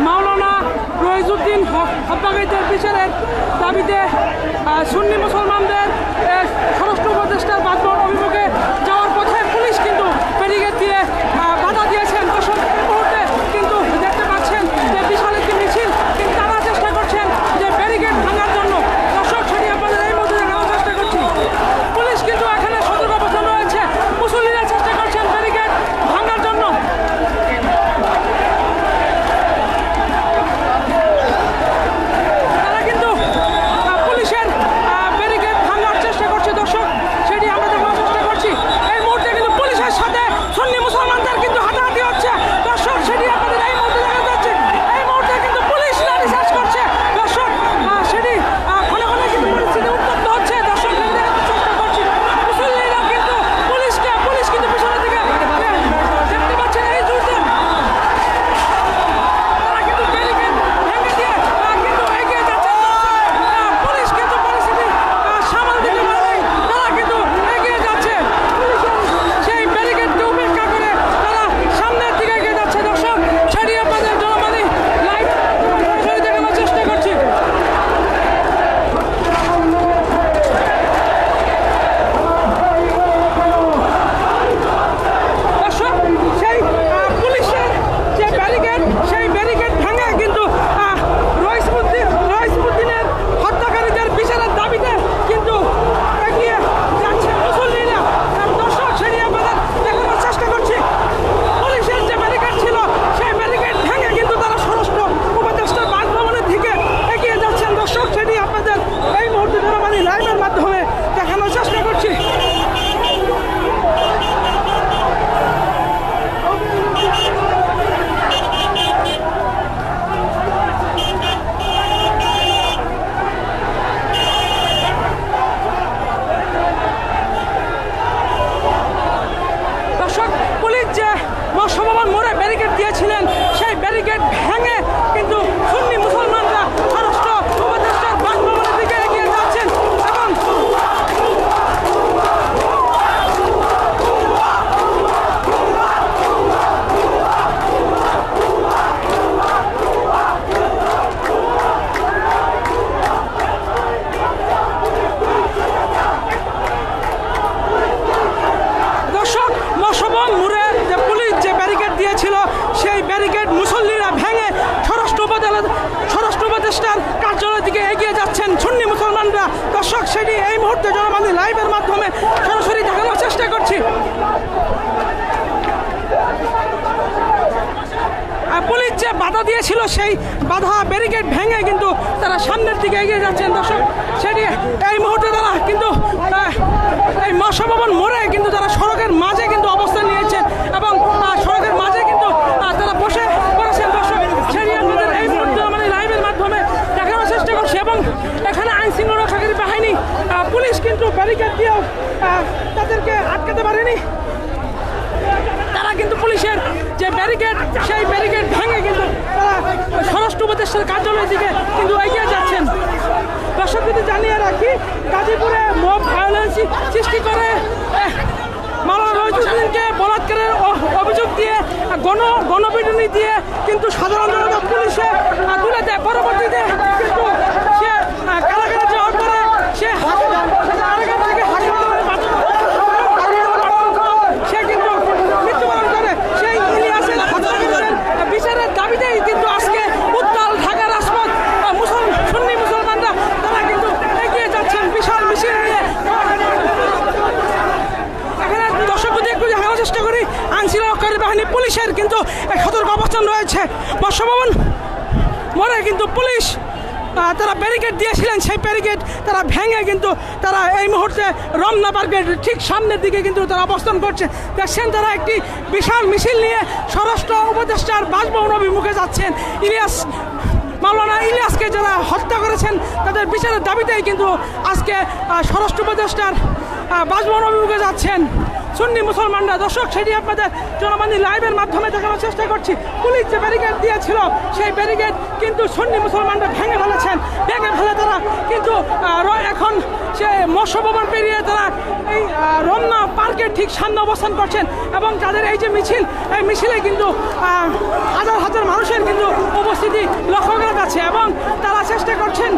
মাওলানা রইজুদ্দিন হত্যাকারীদের বিচারের দাবিতে সুন্নি মুসলমানদের স্বরাষ্ট্র উপদেষ্টার বাসভবন অভিমুখে যাওয়ার পথে পুলিশ কিন্তু ব্যারিকেড দিয়ে বাধা দিয়েছেন। দর্শক এই মুহূর্তে কিন্তু দেখতে পাচ্ছেন যে বিশাল একটি মিছিল, কিন্তু তারা চেষ্টা করছেন যে ব্যারিকেড ভাঙার জন্য। দর্শক সেটি আপনাদের এই মুহূর্তে দেখানোর চেষ্টা করছি। পুলিশ কিন্তু এখানে সতর্ক অবস্থান রয়েছে, মুসল্লিরা চেষ্টা করছেন ব্যারিকেড ভাঙার জন্য। তারা কিন্তু পুলিশের ব্যারিকেড ভাঙার চেষ্টা করছে। দর্শক সেটি আমরা দেখানোর চেষ্টা করছি। এই মুহূর্তে কিন্তু পুলিশের সাথে সুন্নি মুসলমানদের কিন্তু হাতাহাতি হচ্ছে। দর্শক সেটি আপনাদের এই মুহূর্তে দেখা যাচ্ছে। এই মুহূর্তে কিন্তু পুলিশ লাঠিচার্জ করছে। দর্শক সেটি ক্ষণে ক্ষণে কিন্তু পরিস্থিতি উত্তপ্ত হচ্ছে। দর্শক দেখানোর চেষ্টা করছি। মুসল্লিরা কিন্তু পুলিশ কিন্তু পিছনের দিকে দেখতে পাচ্ছেন এই মুহূর্তে তারা কিন্তু ব্যারিকেড ভেঙে দিয়ে কিন্তু এগিয়ে যাচ্ছে। পুলিশ কিন্তু পরিস্থিতি সামাল দিতে পারেনি, তারা কিন্তু এগিয়ে যাচ্ছে। পুলিশের সেই ব্যারিকেডকে উপেক্ষা করে তারা সামনের দিকে এগিয়ে যাচ্ছে। দর্শক সেটি আপনাদের জনমানি লাইভ সরাসরি দেখানোর চেষ্টা করছি। দর্শক সেই পুলিশের যে ব্যারিকেড, সেই ব্যারিকেড ভেঙে কিন্তু রইসুদ্দিনের হত্যাকারীদের বিচারের দাবিতে কিন্তু এগিয়ে যাচ্ছে মুসল্লিরা। দর্শক সেটি আপনাদের দেখানোর চেষ্টা করছি। পুলিশের যে ব্যারিকেড ছিল, সেই ব্যারিকেড ভেঙে কিন্তু তারা স্বরাষ্ট্র উপদেষ্টার বাসভবনের দিকে এগিয়ে যাচ্ছেন। দর্শক সেটি আপনাদের এই মুহূর্তে জনমানি লাইভের মাধ্যমে দেখানোর চেষ্টা করছি। দর্শক পুলিশ যে মৎস্যভবন মোড়ে ব্যারিকেড দিয়েছিলেন, সেই ব্যারিকেড ভেঙে কিন্তু সুন্নি মুসলমানরা স্বরাষ্ট্র উপদেষ্টার বাসভবনের দিকে এগিয়ে যাচ্ছেন। এবং দর্শক মৎস্যভবন মোড়ে যে পুলিশ যে ব্যারিকেড দিয়েছিল, সেই ব্যারিকেড মুসল্লিরা ভেঙে স্বরাষ্ট্র উপদেষ্টার কার্যালয়ের দিকে এগিয়ে যাচ্ছেন সুন্নি মুসলমানরা। দর্শক সেটি এই মুহূর্তে জনমানি লাইভের মাধ্যমে সরাসরি দেখানোর চেষ্টা করছি। পুলিশ যে বাধা দিয়েছিল, সেই বাধা ব্যারিকেড ভেঙে কিন্তু তারা সামনের দিকে এগিয়ে যাচ্ছেন। দর্শক সেটি এই মুহূর্তে তারা কিন্তু এই মৎস্যভবন মোড়ে কিন্তু তারা সড়কের মাঝে কিন্তু অবস্থান নিয়েছেন এবং সড়কের মাঝে কিন্তু তারা বসে পড়েছেন। দর্শক সেটি আমাদের এই মুহূর্তে মানে লাইভের মাধ্যমে দেখানোর চেষ্টা করছে। এবং এখানে আইন শৃঙ্খলা রক্ষাকারী বাহিনী পুলিশ কিন্তু ব্যারিকেড দিয়েও তাদেরকে আটকাতে পারেনি। তারা কিন্তু পুলিশের যে ব্যারিকেড, সেই ব্যারিকেড ভেঙে কিন্তু তারা স্বরাষ্ট্র উপদেষ্টার কার্যালয়ের দিকে কিন্তু এগিয়ে যাচ্ছেন। দর্শক যদি জানিয়ে রাখি, গাজীপুরে মব ভায়োলেন্স সৃষ্টি করে মাওলানা রইজুদ্দিনকে বলাৎকারের অভিযোগ দিয়ে গণপিটুনি দিয়ে কিন্তু সাধারণ জনতা পুলিশে তুলে দেয়। পরবর্তীতে কিন্তু সে কারাগারে যাওয়ার পরে সে কারাগার থেকে সে কিন্তু মৃত্যুবরণ করে। সেই ইলিয়াসের হত্যাকারীদের বিচারের দাবিতেই কিন্তু আজকে উত্তাল ঢাকা রাজপথ সুন্নি মুসলমানরা তারা কিন্তু এগিয়ে যাচ্ছেন বিশাল মিছিল নিয়ে। এখানে দর্শক যদি একটু দেখানোর চেষ্টা করি, আইনশৃঙ্খলা রক্ষাকারী বাহিনী পুলিশের কিন্তু সতর্ক অবস্থান রয়েছে। মৎস্যভবন মোড়ে কিন্তু পুলিশ তারা ব্যারিকেড দিয়েছিলেন, সেই ব্যারিকেড তারা ভেঙে কিন্তু তারা এই মুহূর্তে রমনা পার্কের ঠিক সামনের দিকে কিন্তু তারা অবস্থান করছে। দেখছেন তারা একটি বিশাল মিছিল নিয়ে স্বরাষ্ট্র উপদেষ্টার বাসভবন অভিমুখে যাচ্ছেন। মাওলানা ইলিয়াসকে যারা হত্যা করেছেন তাদের বিচারের দাবিতেই কিন্তু আজকে স্বরাষ্ট্র উপদেষ্টার বাসভবন অভিমুখে যাচ্ছেন সুন্নি মুসলমানরা। দর্শক সেটি আপনাদের জনমানি লাইভের মাধ্যমে দেখানোর চেষ্টা করছি। পুলিশ যে ব্যারিকেড দিয়েছিল, সেই ব্যারিকেড কিন্তু সুন্নি মুসলমানরা ভেঙে ফেলে তারা কিন্তু এখন সে মৎস্যভবন পেরিয়ে তারা এই রমনা পার্কের ঠিক সামনে অবস্থান করছেন। এবং তাদের এই যে মিছিল, এই মিছিলে কিন্তু হাজার হাজার মানুষের কিন্তু উপস্থিতি পরিস্থিতি লক্ষ্য করা যাচ্ছে এবং তারা চেষ্টা করছেন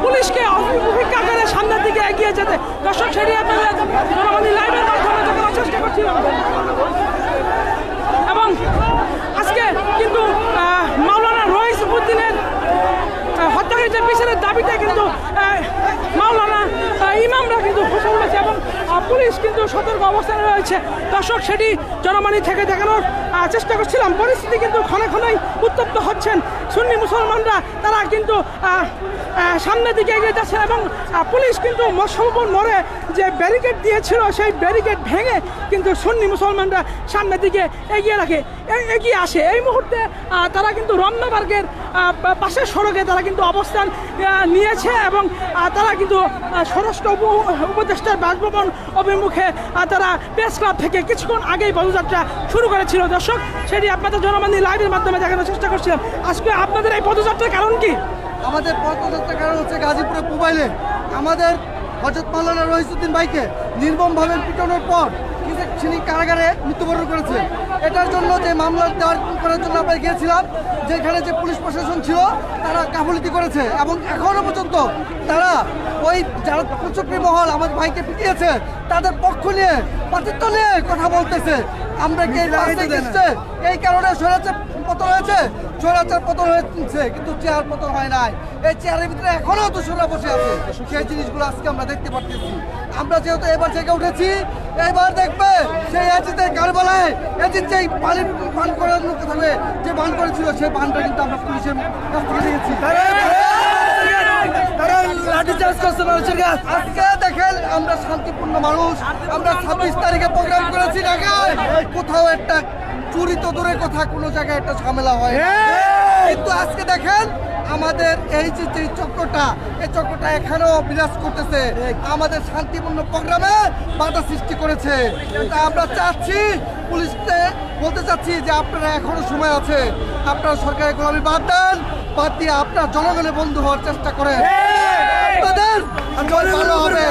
পুলিশকে উপেক্ষা করে সামনের দিকে এগিয়ে যেতে। দর্শক সেটি আপনাদের জনগণ লাইভের মাধ্যমে দেখানোর চেষ্টা করছিলাম। এবং আজকে কিন্তু মাওলানা রইস উদ্দিনের হত্যাকারীদের বিচারের দাবিতে কিন্তু মাওলানা ইমামরা কিন্তু বসে উঠেছে এবং পুলিশ কিন্তু সতর্ক অবস্থানে রয়েছে। দর্শক সেটি জনমানি থেকে দেখানোর চেষ্টা করছিলাম। পরিস্থিতি কিন্তু ক্ষণে ক্ষণেই উত্তপ্ত হচ্ছেন। সুন্নি মুসলমানরা তারা কিন্তু সামনের দিকে এগিয়ে যাচ্ছেন এবং পুলিশ কিন্তু মশাবুল মোড়ে যে ব্যারিকেড দিয়েছিল সেই ব্যারিকেড ভেঙে কিন্তু সুন্নি মুসলমানরা সামনের দিকে এগিয়ে আসে। এই মুহূর্তে তারা কিন্তু রমনাবার্গের পাশের সড়কে তারা কিন্তু অবস্থান নিয়েছে এবং তারা কিন্তু স্বরাষ্ট্র উপদেষ্টার বাসভবন অভিমুখে তারা প্রেস ক্লাব থেকে কিছুক্ষণ আগেই পদযাত্রা শুরু করেছিল। দর্শক সেটি আপনাদের জনমানি লাইভের মাধ্যমে দেখানোর চেষ্টা করছিলাম। আজকে আপনাদের এই পদযাত্রার কারণ কি? আমাদের পদযাত্রার কারণ হচ্ছে গাজীপুরের মোবাইলে আমাদের হযরত মাওলানা রইস উদ্দিন ভাইকে নির্মমভাবে পিটানোর পর তিনি কারাগারে মৃত্যুবরণ করেছে। এটার জন্য যে মামলা দায়ের করার জন্য আমরা গিয়েছিলাম, যেখানে যে পুলিশ প্রশাসন ছিল তারা গাফিলতি করেছে এবং এখনো পর্যন্ত তারা ওই যারা কুচক্রী মহল আমাদের ভাইকে পিটিয়েছে তাদের পক্ষ নিয়ে পাতিত্ব নিয়ে কথা বলতেছে। আমরা কি এই কারণে স্বৈরাচার পতন হয়েছে, স্বৈরাচার পতন হয়েছে কিন্তু চেয়ার পতন হয় নাই। এই চেয়ারের ভিতরে এখনো দোষরা বসে আছে। সেই জিনিসগুলো আজকে আমরা দেখতে পাচ্ছি। আমরা যেহেতু এবার জেগে উঠেছি, এবার দেখবে সেই এজিদের কারবালায় এজিদ যেই পানি পান করার কথা যে বান করেছিল সেই বানটা কিন্তু আমরা পুলিশের কাছ থেকে নিয়েছি। আজকে দেখেন আমরা শান্তিপূর্ণ মানুষ। আমরা 26 তারিখে প্রোগ্রাম করেছি ঢাকায়, কোথাও একটা চুরি তো দূরের কথা, কোনো জায়গায় একটা ঝামেলা হয় কিন্তু আজকে দেখেন আমাদের এই যে চক্রটা, এই চক্রটা এখানেও বিরাজ করতেছে, আমাদের শান্তিপূর্ণ প্রোগ্রামে বাধা সৃষ্টি করেছে। তা আমরা চাচ্ছি, পুলিশকে বলতে চাচ্ছি যে আপনারা এখনো সময় আছে, আপনারা সরকারের গোলামি বাদ দেন, বাদ দিয়ে আপনার জনগণের বন্ধু হওয়ার চেষ্টা করেন। আপনাদের ভালো হবে।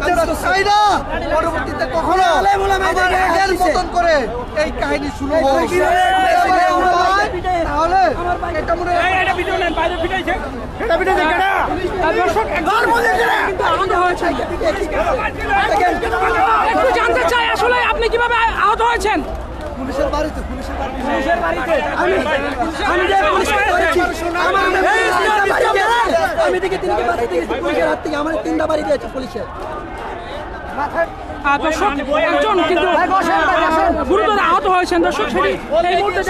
আমরা চাই না পরবর্তীতে কখনো আগের মতন করে এই কাহিনী শুরু হোক। তাহলে এটা মনে হয় একটু জানতে চাই আসলে আপনি কিভাবে আহত হয়েছেন? পুলিশের বাড়িতে আমি দেখি পুলিশের হাত থেকে আমার 3টা বাড়ি দিয়েছে পুলিশের। দর্শক একজন কিন্তু গুরুতর আহত হয়েছেন। দর্শক সেটি এই মুহূর্তে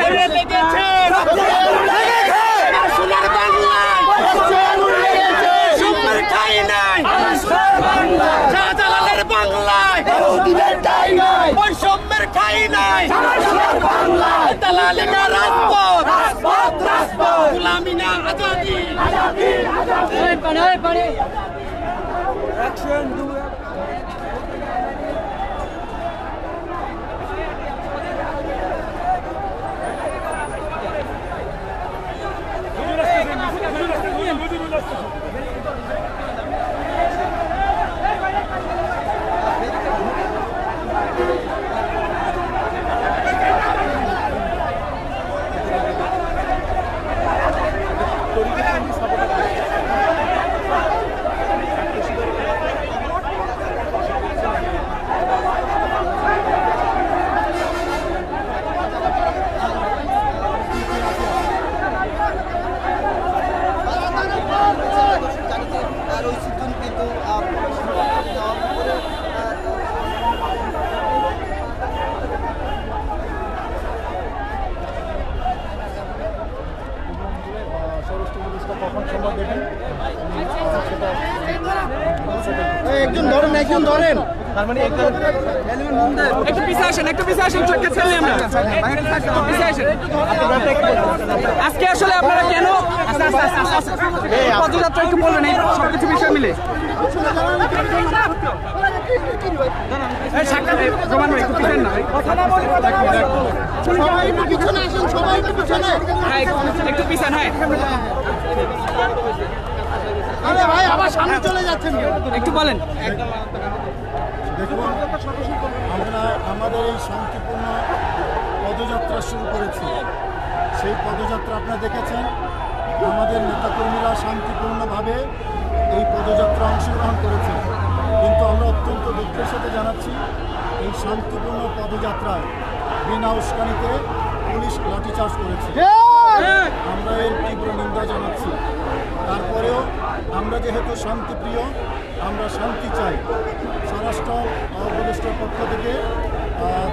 একজন ধরেন তার মানে একটু পিছিয়ে আসেন চোখকে ছেড়ে আমরা পিছিয়ে আসেন। আজকে আসলে আপনারা কেন পদযাত্রা একটু বলবেন এই সবকিছু বিষয় মিলে? একটু পিছান। হ্যাঁ ভাই আবার সামনে চলে যাচ্ছেন, একটু বলেন। দেখুন, আমরা আমাদের এই শান্তিপূর্ণ পদযাত্রা শুরু করেছি। সেই পদযাত্রা আপনারা দেখেছেন আমাদের নেতাকর্মীরা শান্তিপূর্ণভাবে এই পদযাত্রা অংশগ্রহণ করেছে, কিন্তু আমরা অত্যন্ত দুঃখের সাথে জানাচ্ছি এই শান্তিপূর্ণ পদযাত্রায় বিনা উস্কানিতে পুলিশ লাঠিচার্জ করেছে। আমরা এর তীব্র নিন্দা জানাচ্ছি। তারপরেও আমরা যেহেতু শান্তিপ্রিয়, আমরা শান্তি চাই। স্বরাষ্ট্র উপদেষ্টার পক্ষ থেকে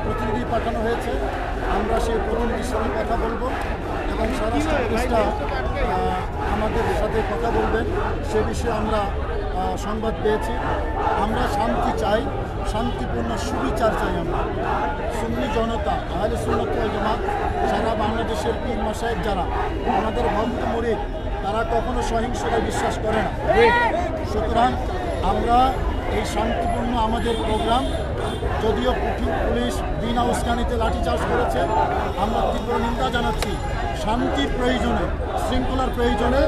প্রতিনিধি পাঠানো হয়েছে, আমরা সেই প্রতিনিধির সাথে কথা বলবো এবং স্বরাষ্ট্র উপদেষ্টা আমাদের সাথে কথা বলবেন, সে বিষয়ে আমরা সংবাদ পেয়েছি। আমরা শান্তি চাই, শান্তিপূর্ণ সুবিচার চাই। আমরা সুন্নি জনতা, আহলে সুন্নাত ওয়াল জামাত, সারা বাংলাদেশের পীর মাশায়েখ যারা আমাদের ভক্ত মুরিদ, তারা কখনো সহিংসতায় বিশ্বাস করে না। সুতরাং আমরা এই শান্তিপূর্ণ আমাদের প্রোগ্রাম, যদিও পুলিশ বিনা উস্কানিতে লাঠিচার্জ করেছে, আমরা তীব্র নিন্দা জানাচ্ছি। শান্তির প্রয়োজনে, শৃঙ্খলার প্রয়োজনে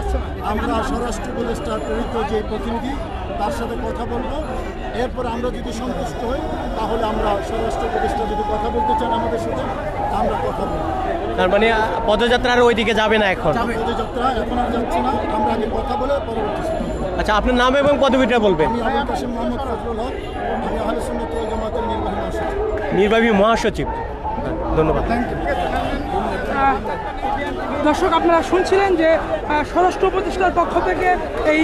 আমরা স্বরাষ্ট্র উপদেষ্টার প্রেরিত যে প্রতিনিধি, তার সাথে কথা বলবো। এরপর আমরা যদি সন্তুষ্ট হই, তাহলে আমরা স্বরাষ্ট্র উপদেষ্টা যদি কথা বলতে চান আমাদের সাথে, আমরা কথা বলবো। তার মানে পদযাত্রার ওই দিকে যাবে না এখন? পদযাত্রা এখন আর যাচ্ছে না, আমরা আগে কথা বলে পরবর্তী সিদ্ধান্ত নেব। আচ্ছা, আপনার নাম এবং পদবিটা বলবেন। আমি আবুল কাসেম মোহাম্মদ ফজলুল হক, আমি আহলে সুন্নাত ওয়াল জামাতের নির্বাহী মহাসচিব। নির্বাহী মহাসচিব, ধন্যবাদ। Thank you. দর্শক, আপনারা শুনছিলেন যে স্বরাষ্ট্র উপদেষ্টার পক্ষ থেকে এই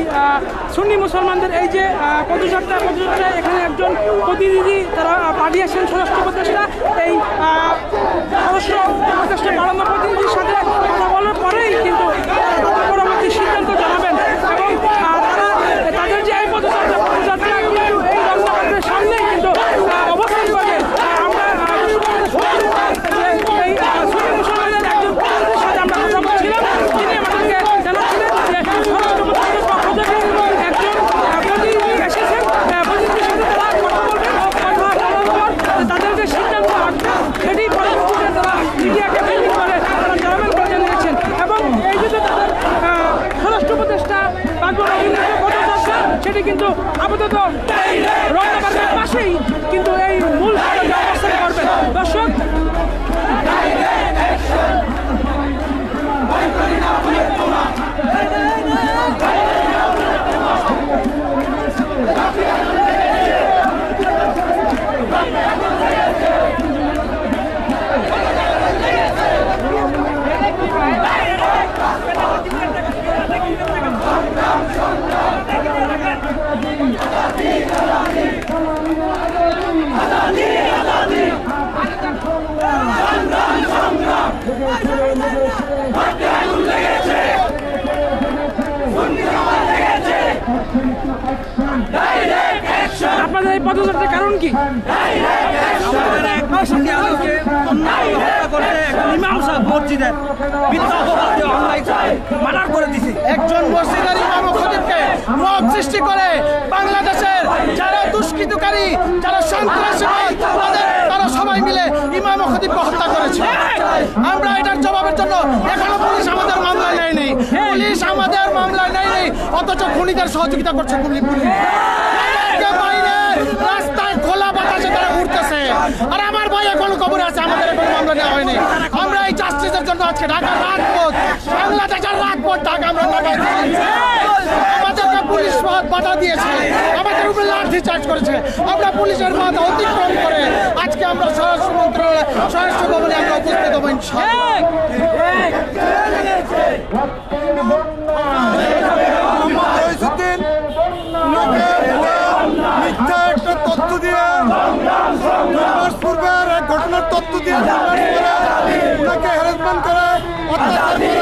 সুন্নি মুসলমানদের এই যে পদযাত্রায় এখানে একজন প্রতিনিধি তারা পাঠিয়েছেন স্বরাষ্ট্র উপদেষ্টা। এই স্বরাষ্ট্র উপদেষ্টা বাড়ানো প্রতিনিধির সাথে কথা বলার পরেই কিন্তু তারা পরবর্তী সিদ্ধান্ত জানাবেন এবং তাদের যে এই পদযাত্রা কিন্তু এই রংবাদের সামনেই কিন্তু অবস্থান করবে। আমরা এই সুন্নি মুসলমানদের একজন প্রতিনিধির সাথে আমরা কথা বলছিলাম, তিনি আমাদেরকে জানাচ্ছিলেন যে স্বরাষ্ট্র উপদেষ্টার পক্ষ থেকে একজন প্রতিনিধি এসেছেন, প্রতিনিধির সাথে তারা কথা বলবেন। কথা বলার পর তাদের যে সিদ্ধান্ত আসবে সেটি পরবর্তীতে তারা মিডিয়াকে ব্রিফিং করে তারা জানাবেন বলে জানিয়েছেন। এবং এই যে তাদের স্বরাষ্ট্র উপদেষ্টা পদযাত্রা, সেটি কিন্তু আপাতত রমনাবাদের পাশেই কিন্তু এই মূল সড়কে অবস্থান করবেন। দর্শক, আপনাদের এই পদযাত্রার কারণ কি? একজন মসজিদের ইমাম ও খতিবকে রব সৃষ্টি করে বাংলাদেশের যারা দুষ্কৃতকারী, যারা সন্ত্রাসবাদ, তারা সবাই মিলে ইমাম ও খতিবকে হত্যা করেছে। আমরা এটার জবাবের জন্য এখনো পুলিশ আমাদের মামলায় নেয়নি, অথচ খুনিদের সহযোগিতা করছে পুলিশ। রাস্তায় খোলা বাতাসে তারা ঘুরতেছে, আর আমার ভাই এখন কবরে আছে, আমাদের কোনো মামলা নেওয়া হয়নি। আমরা এই জাস্টিসের জন্য আজকে ঢাকার রাজপথ, বাংলাদেশের রাজপথ ঢাকা আমরা আমাদেরকে পুলিশ বাধা দিয়েছে, আমাদের উপরে লাঠি চার্জ করেছে। আমরা পুলিশের বাধা অতিক্রম করে আজকে আমরা স্বরাষ্ট্র মন্ত্রণালয়, স্বরাষ্ট্র ভবনে আমরা উপস্থিত হবো ইনশাআল্লাহ। মিথ্যা একটা তথ্য দিয়ে পূর্বের ঘটনার তথ্য দিয়ে ওনাকে হ্যারাসমেন্ট করে, অত্যাচার করে,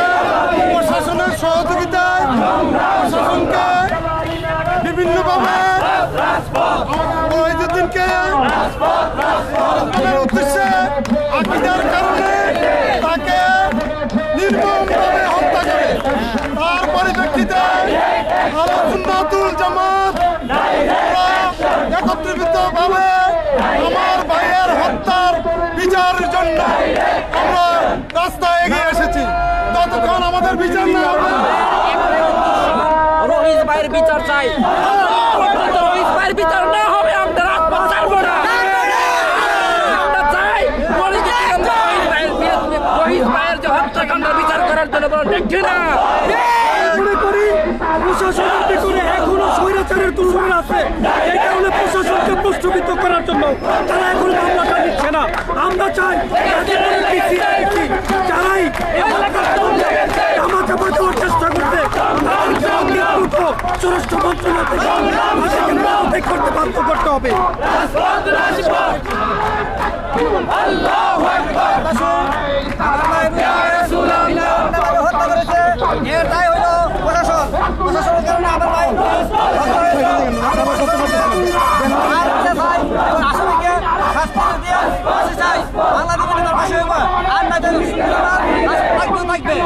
প্রশাসনের সহযোগিতায় প্রশাসনকে বিভিন্নভাবে ওহিদুদ্দিনকে উদ্দেশ্যে আকিদার কারণে তাকে নির্মমভাবে হত্যা করে। তার পরিপ্রেক্ষিতে আহলে সুন্নাত ওয়াল জামাত একত্রিতভাবে আমার ভাইয়ের হত্যার বিচারের জন্য আমরা রাস্তায় এগিয়ে এসেছি। ততক্ষণ আমাদের বিচার না হবে, রোহিত ভাইয়ের বিচার চাই। রোহিত ভাইয়ের বিচার না হবে আমরা রাজপথ ছাড়বো না। আমরা চাই রোহিত ভাইয়ের যে হত্যাকাণ্ড বিচার করার জন্য বলেন, ঠিক না? প্রশাসনের ভিতরে এখনো স্বৈরাচারের তুলনা আছে। এই কারণে প্রশাসনকে প্রশ্নবিদ্ধ করার জন্য তারা এখন মামলাটা নিচ্ছে না। আমরা চাই গাজীপুরের PCIC যারাই চাপা দেওয়ার চেষ্টা করছে স্বরাষ্ট্র মন্ত্রণালয় থেকে তাদেরকে পদত্যাগ করতে বাধ্য করতে হবে। প্রশাসনের কারণে আমার ভাই আসামিকে হাসপাতালে দিয়ে ফাঁসি চাই। বাংলাদেশের নেতার ফাঁসি হইব আর না থাকবে।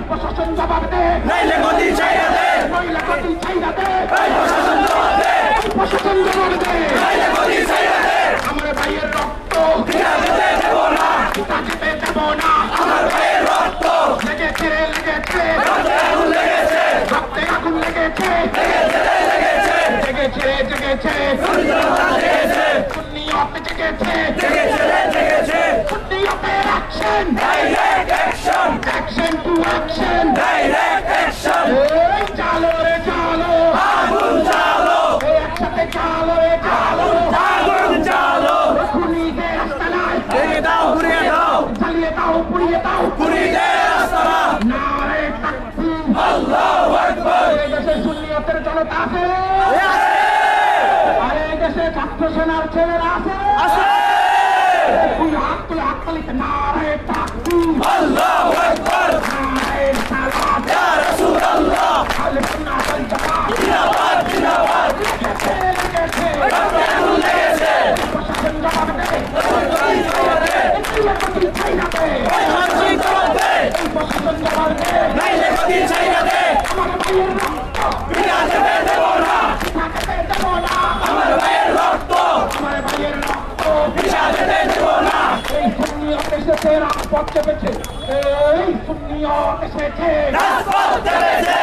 প্রশাসন জবাব দে, নাইলে গদি ছাইরা দে, নইলে গদি ছাইরা দে, প্রশাসন জবাব দে, প্রশাসন জবাব দে, নাইলে গদি ছাইরা দে, আমার ভাইয়ের রক্ত পিতা যেতে দেব না, পিতা যেতে দেব না, আমার ভাইয়ের রক্ত লেগেছে লেগেছে রক্তে আগুন লেগেছে, রক্তে আগুন লেগেছে, লেগেছে জেগেছে জেগেছে জনতা জেগেছে, সুন্নিয়ত জেগেছে, জেগেছে সুন্নিয়তের action, direct action, action to action, direct action, এই চালো রে চালো, আগুন জ্বালো, এই একসাথে চালো রে চালো, আগুন জ্বালো, খুনিদের রাস্তা নাই, ভেঙে দাও ঘুরিয়ে দাও, জ্বালিয়ে দাও পুড়িয়ে দাও, খুনিদের রাস্তা, নারে তাকবীর, আল্লাহু আকবার, এই দেশে সুন্নিয়তের জনতা আছে, আর এই দেশে ছাত্র সেনার ছেলেরা আছে, তুই হাত তুলে হাত তালিতে নারে তাকবীর, আল্লাহু আকবার, নারে সালাত, ইয়া রাসূলুল্লাহ, আহলে সুন্নাহ ওয়াল জামাত, জিন্দাবাদ জিন্দাবাদ, লেগেছে, রক্তে আগুন লেগেছে, প্রশাসন জবাব দে, গদি ছাইরা দে, গদি ছাইরা দে, গদি জবাব দে, প্রশাসন জবাব দে, নাইলে গদি ছাইরা দে, আমার ভাইয়ের রক্ত, পিতা যেতে দেব না, পিতা যেতে দেব না, আমার ভাইয়ের রক্ত আমার ভাইয়ের রক্ত, পিতা যেতে দেব না, এই সুন্নিয়ত এসেছে রাজপথ চেপেছে, এই সুন্নিয়ত এসেছে, রাজপথ চেপেছে,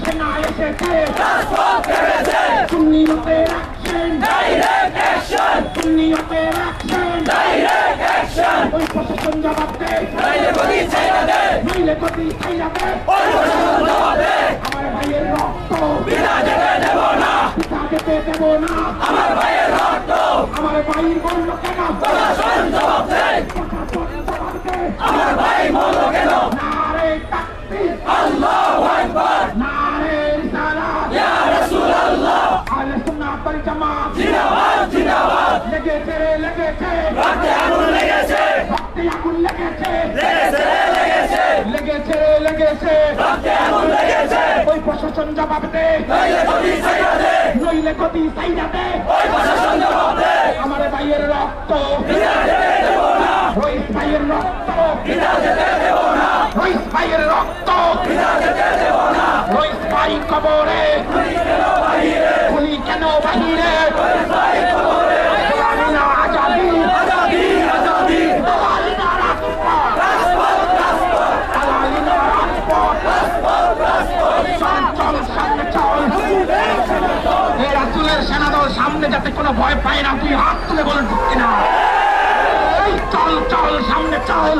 সেনা এসেছে, রাজপথ চেপেছে, সুন্নিয়তের অ্যাকশন, ডাইরেক্ট অ্যাকশন, সুন্নিয়তের অ্যাকশন, ডাইরেক্ট অ্যাকশন, ওই প্রশাসন জবাব দে, নাইলে গদি ছাইরা দে, নইলে গদি ছাইরা দে, ওই প্রশাসন জবাব দে, আমার ভাইয়ের রক্ত, পিতা যেতে দেব না, পিতা যেতে দেব না, আমার ভাইয়ের রক্ত, আমার ভাইয়ের বলল কেন, প্রশাসন জবাব দে, প্রশাসন জবাব দে, আমার ভাই বলল কেন, নারে তাকবীর, আল্লাহু আকবার, নারে রিসালাত, ইয়া রাসূলুল্লাহ, আহলে সুন্নাহ ওয়াল জামাত, জিন্দাবাদ জিন্দাবাদ, লেগেছে লেগেছে, রক্তে আগুন লেগেছে, রক্তে আগুন লেগেছে, লেগেছে লেগেছে, লেগেছে লেগেছে, রক্তে আগুন লেগেছে, ওই প্রশাসন জবাব দে, নাইলে গদি ছাইরা দে, নইলে গদি ছাইরা দে, ওই প্রশাসন জবাব দে, আমার ভাইয়ের রক্ত, পিতা যেতে দেব না, রইস ভাইয়ের রক্ত, পিতা যেতে দেব না, রইস ভাইয়ের রক্ত, পিতা যেতে দেব না, রইস ভাই কবরে, খুনি কেন বাহিরে, গোলামিনা আজাদি, আজাদি আজাদি, গোলামিনা রাজপথ, রাজপথ রাজপথ, গোলামিনা রাজপথ, চল চল সামনে চল, এই রাসূলের সেনাদল সামনে যাতে কোনো ভয় পায় না, তুই হাত তুলে বলুন ঠিক কিনা, এই চল চল সামনে চল,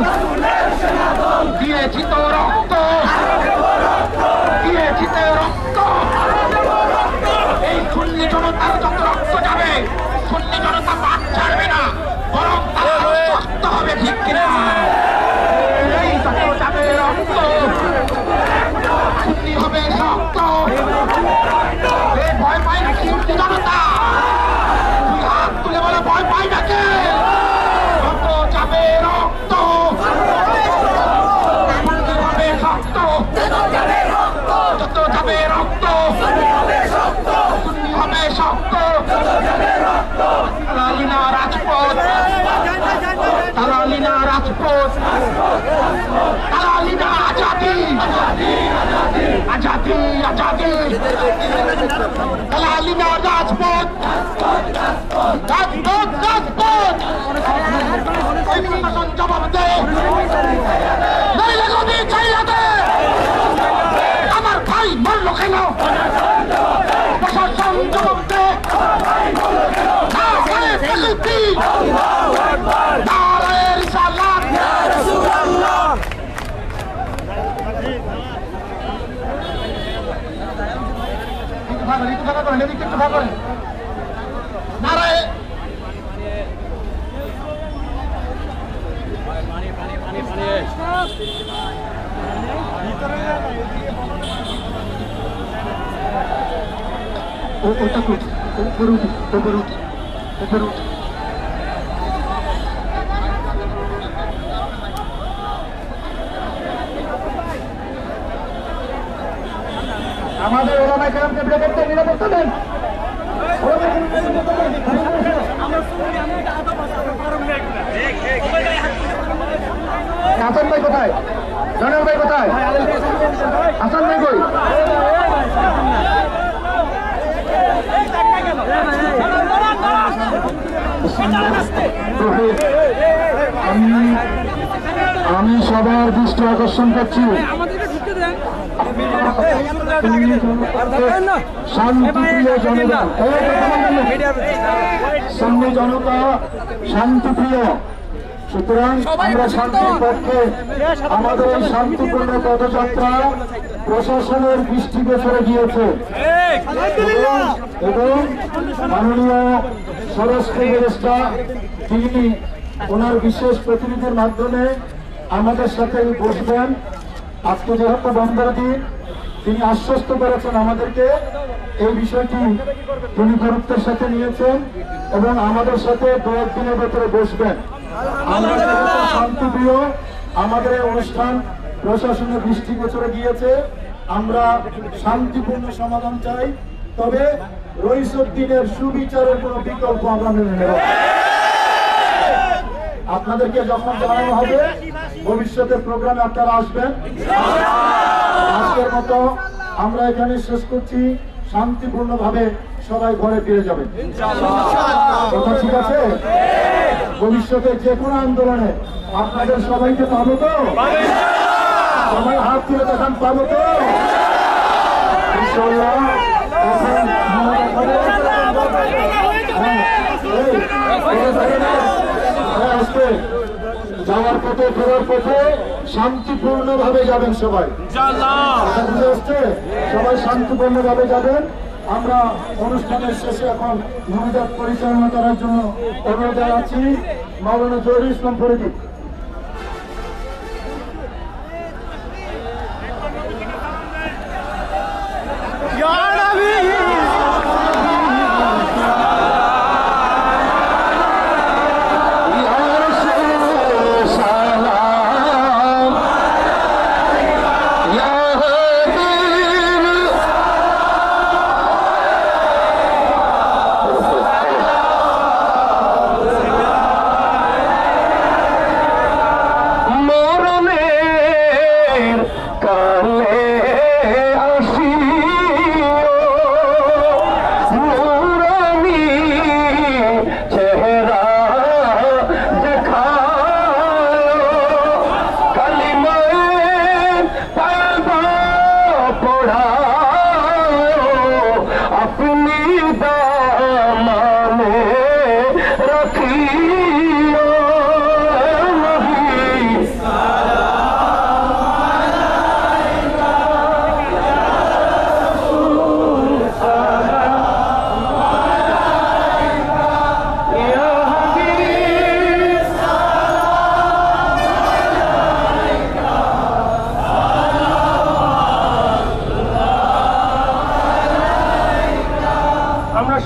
দিয়েছি তো রক্ত, দিয়েছি তো রক্ত, এই সুন্নি জনতার যত রক্ত যাবে, সুন্নি জনতা বাদ ছাড়বে না, বরং তারা শক্ত হবে ঠিক কিনা, এই যত যাবে রক্ত, সুন্নি হবে শক্ত, এই ভয় পায় না সুন্নি জনতা, তুই হাত তুলে বলে ভয় পায় না কে, যত যাবে রক্ত, সুন্নি হবে শক্ত, যত যাবে রক্ত, সুন্নি হবে শক্ত, তালালিনা রাজপথ, তালালিনা রাজপথ, তালালিনা আজাদি, আজাদি আজাদি, তালালিনা রাজপথ, রাজপথ রাজপথ, ওই প্রশাসন জবাব দে, নইলে গদি ছাইরা দে, আমার ভাই মরল কেন, প্রশাসন জবাব দে, নারে তাকবীর, নারে রিসালাত, করেন নারায় ওটা কুট উপরে উঠি উপরে উঠি উপরে উঠি আমাদের ওলামায়ে কেরামকে নিরাপত্তা নিরাপত্তা দেন হাসান ভাই কোথায় জনের ভাই কোথায় হাসান ভাই কই আমি সবার দৃষ্টি আকর্ষণ করছি আমাদেরকে ঢুকতে দেন। শান্তিপ্রিয় জনতা সামনে জনতা শান্তিপ্রিয় সুতরাং আমরা শান্তির পক্ষে আমাদের এই শান্তিপূর্ণ পদযাত্রা প্রশাসনের দৃষ্টিগোচরে গিয়েছে এবং মাননীয় স্বরাষ্ট্র উপদেষ্টা তিনি ওনার বিশেষ প্রতিনিধির মাধ্যমে আমাদের সাথে বসবেন। আজকে যেহেতু বন্ধের দিন তিনি আশ্বস্ত করেছেন আমাদেরকে এই বিষয়টি তিনি গুরুত্বের সাথে নিয়েছেন এবং আমাদের সাথে দু একদিনের ভেতরে বসবেন। আমরা যেহেতু শান্তিপ্রিয় আমাদের এই অনুষ্ঠান প্রশাসনের দৃষ্টিগোচরে গিয়েছে, আমরা শান্তিপূর্ণ সমাধান চাই, তবে রইসুদ্দিনের সুবিচারের কোনো বিকল্প আমরা মেনে নেব। আপনাদেরকে যখন জানানো হবে ভবিষ্যতের প্রোগ্রামে আপনারা আসবেন। আজকের মতো আমরা এখানে শেষ করছি, শান্তিপূর্ণভাবে সবাই ঘরে ফিরে যাবেন। কথা ঠিক আছে? ভবিষ্যতে যে কোনো আন্দোলনে আপনাদের সবাইকে পাবো তো? সবাই হাত তুলে দেখান, পাবো তো? ইনশাআল্লাহ। যাওয়ার পথে ফেরার পথে শান্তিপূর্ণ ভাবে যাবেন সবাই, বুঝে আসছে? সবাই শান্তিপূর্ণ ভাবে যাবেন। আমরা অনুষ্ঠানের শেষে এখন মোনাজাত পরিচালনা করার জন্য অনুরোধ জানাচ্ছি মাওলানা জহিরুল ইসলাম ফরিদী।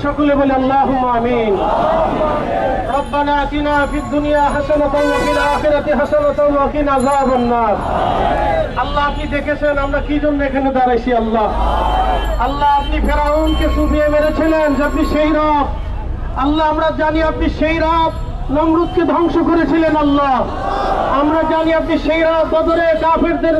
সকলে বলে আল্লাহুম্মা আমিন। রব্বানা আতিনা ফিদ দুনিয়া হাসানাতাও ওয়া ফিল আখিরাতি হাসানাতাও ওয়া কিনা আযাবান নার। আল্লাহ আপনি দেখেছেন আমরা কি জন্য এখানে দাঁড়াইছি। আল্লাহ আল্লাহ আপনি ফেরাউনকে চুবিয়ে মেরেছিলেন যে আপনি সেই রব। আল্লাহ আমরা জানি আপনি সেই রব নমরুদকে ধ্বংস করেছিলেন। আল্লাহ আমরা জানি আপনি সেই রব বদরে কাফেরদের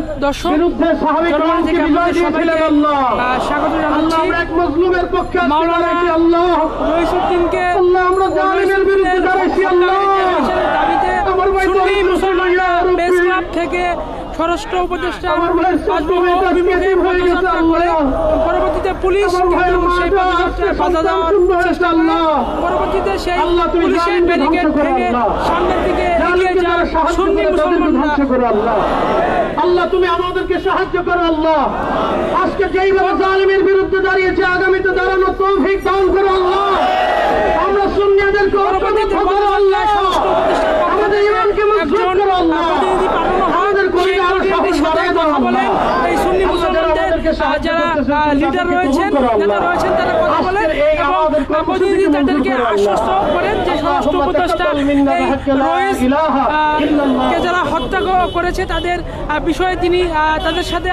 বিরুদ্ধে সাহাবীকে বিজয় দিয়েছিলেন। আল্লাহ স্বাগত আল্লাহ জানাচ্ছি আমরা এক মজলুমের পক্ষে মাওলানা আল্লাহ রইসুদ্দিনকে আল্লাহ আমরা জালিমের বিরুদ্ধে দাঁড়াইছি। আল্লাহ দাবিতে আমার ভাই সুন্নি মুসলমানরা প্রেস ক্লাব থেকে স্বরাষ্ট্র উপদেষ্টা বাসভবন অভিমুখে পদযাত্রা করে পরবর্তীতে পুলিশ কিন্তু সেই পদযাত্রায় বাধা দেওয়ার চেষ্টা করে। পরবর্তীতে সেই পুলিশের ব্যারিকেড ভেঙে সামনের দিকে এগিয়ে যাওয়ার সাহায্য সুন্নি করে তাদেরকে ধ্বংস মুসলমানরা করো আল্লাহ। আল্লাহ তুমি আমাদেরকে সাহায্য করো আল্লাহ। আজকে যেইভাবে জালিমের বিরুদ্ধে দাঁড়িয়েছে আগামীতে দাঁড়ানোর তৌফিক দান করো আল্লাহ। আমরা সুন্নিয়াদেরকে ঐক্যবদ্ধ করো আল্লাহ। আমাদের ঈমানকে মজবুত করো আল্লাহ। প্রতিনিধি পাঠানো হয় আমাদের সেই কলিজা আর প্রতিনিধির সাহস সাথে বাড়ায় দাও কথা বলে আল্লাহ। এই সুন্নি মুসলমানদের যারা লিডার রয়েছেন, নেতা রয়েছেন, তারা কথা বলেন এবং প্রতিনিধি তাদেরকে আশ্বস্ত করেন যে স্বরাষ্ট্র উপদেষ্টা এই রইসকে যারা হত্যা করেছে তাদের বিষয়ে তিনি তাদের সাথে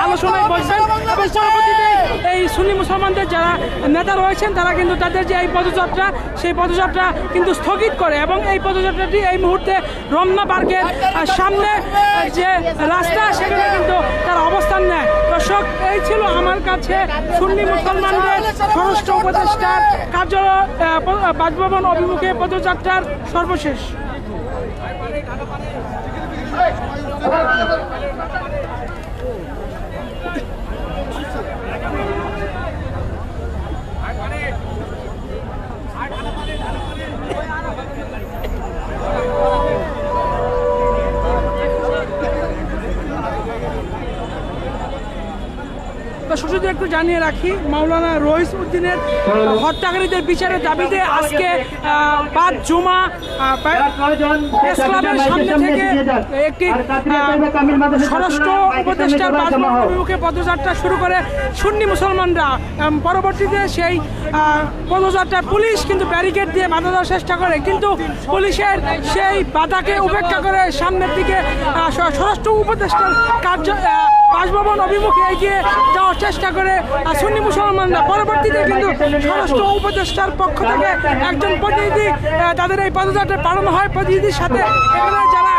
আলোচনায় বসবেন এবং পরবর্তীতে এই সুন্নি মুসলমানদের যারা নেতা রয়েছেন তারা কিন্তু তাদের যে এই পদযাত্রা সেই পদযাত্রা কিন্তু স্থগিত করে এবং এই পদযাত্রাটি এই মুহূর্তে রমনা পার্কের সামনে যে রাস্তা সেখানে কিন্তু তারা অবস্থান নেয়। দর্শক, এই ছিল আমার কাছে সুন্নি মুসলমানদের স্বরাষ্ট্র উপদেষ্টার কার্যালয় বাসভবন অভিমুখে পদযাত্রার সর্বশেষ। শুধু একটু জানিয়ে রাখি, মাওলানা রইস উদ্দিনের হত্যাকারীদের বিচারের দাবিতে আজকে বাদ জুমা প্রেস ক্লাবের সামনে থেকে একটি স্বরাষ্ট্র উপদেষ্টার বাসভবন অভিমুখে পদযাত্রা শুরু করে সুন্নি মুসলমানরা। পরবর্তীতে সেই পদযাত্রা পুলিশ কিন্তু ব্যারিকেড দিয়ে বাধা দেওয়ার চেষ্টা করে, কিন্তু পুলিশের সেই বাধাকে উপেক্ষা করে সামনের দিকে স্বরাষ্ট্র উপদেষ্টার বাসভবন অভিমুখে এগিয়ে যাওয়ার চেষ্টা করে সুন্নি মুসলমানরা। পরবর্তীতে কিন্তু স্বরাষ্ট্র উপদেষ্টার পক্ষ থেকে একজন প্রতিনিধি তাদের এই পদযাত্রা পালন হয়। প্রতিনিধির সাথে এখানে যারা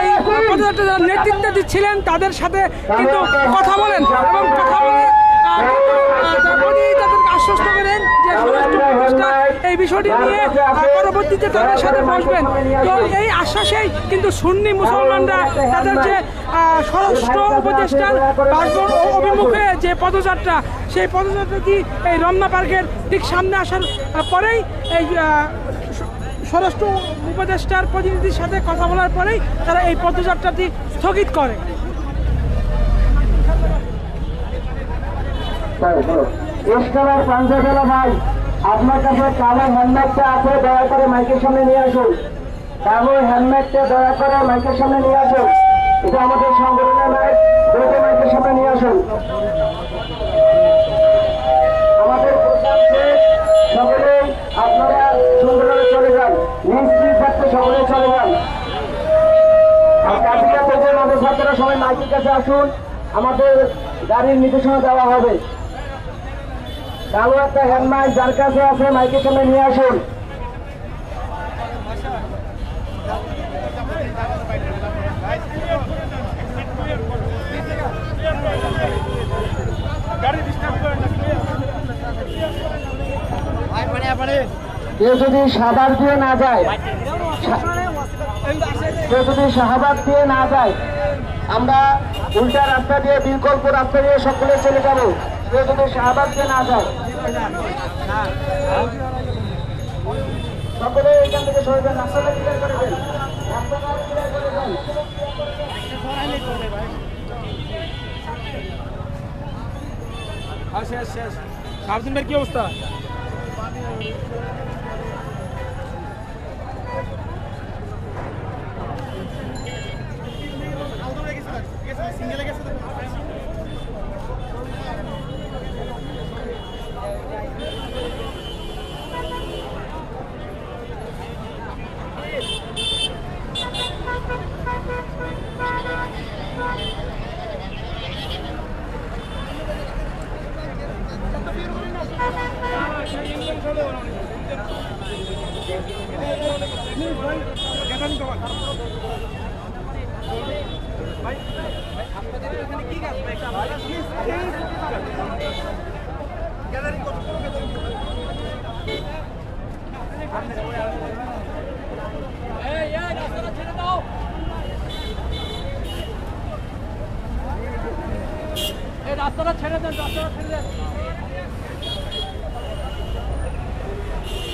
এই পদযাত্রা যারা নেতৃত্ব দিচ্ছিলেন তাদের সাথে কিন্তু কথা বলেন এবং কথা বলে তাদেরকে আশ্বস্ত করেন যে স্বরাষ্ট্র উপদেষ্টা এই বিষয়টি নিয়ে পরবর্তীতে তাদের সাথে বসবেন। তো এই আশ্বাসেই কিন্তু সুন্নি মুসলমানরা তাদের যে স্বরাষ্ট্র উপদেষ্টার বাসভবন অভিমুখে যে পদযাত্রা সেই পদযাত্রাটি এই রমনা পার্কের ঠিক সামনে আসার পরেই এই স্বরাষ্ট্র উপদেষ্টার প্রতিনিধির সাথে কথা বলার পরেই তারা এই পদযাত্রাটি স্থগিত করে। ভাই, আপনার কাছে কালো হ্যান্ডব্যাগটা আছে, দয়া করে মাইকের সামনে নিয়ে আসুন। কালো হ্যান্ডব্যাগটা দয়া করে মাইকের সামনে নিয়ে আসুন। এটা আমাদের সংগঠনের মাইক, দুটো মাইকের সামনে নিয়ে আসুন। আমাদের সকলেই আপনারা সুন্দরভাবে চলে যান, নিজ থাকতে সকলে চলে যান। আর কাঠিকা থেকে আমাদের ছাত্ররা সবাই মাইকের কাছে আসুন, আমাদের গাড়ির নির্দেশনা দেওয়া হবে। কালো একটা হ্যান্ড মাইক যার কাছে আছে মাইকের সামনে নিয়ে আসুন। কেউ যদি সাবাদ দিয়ে না যায়, কেউ যদি শাহবাগ দিয়ে না যায়, আমরা উল্টা রাস্তা দিয়ে বিকল্প রাস্তা দিয়ে সকলে চলে যাব। কেউ যদি শাহবাগ দিয়ে না যায় সকলে এখান থেকে সরে যান, রাস্তাটা ক্লিয়ার করে দেন, রাস্তাটা ক্লিয়ার করে দেন। শেষ শারদিন ভাই, কি অবস্থা? রাস্তাটা ছেড়ে দেন, রাস্তাটা ছেড়ে দেন।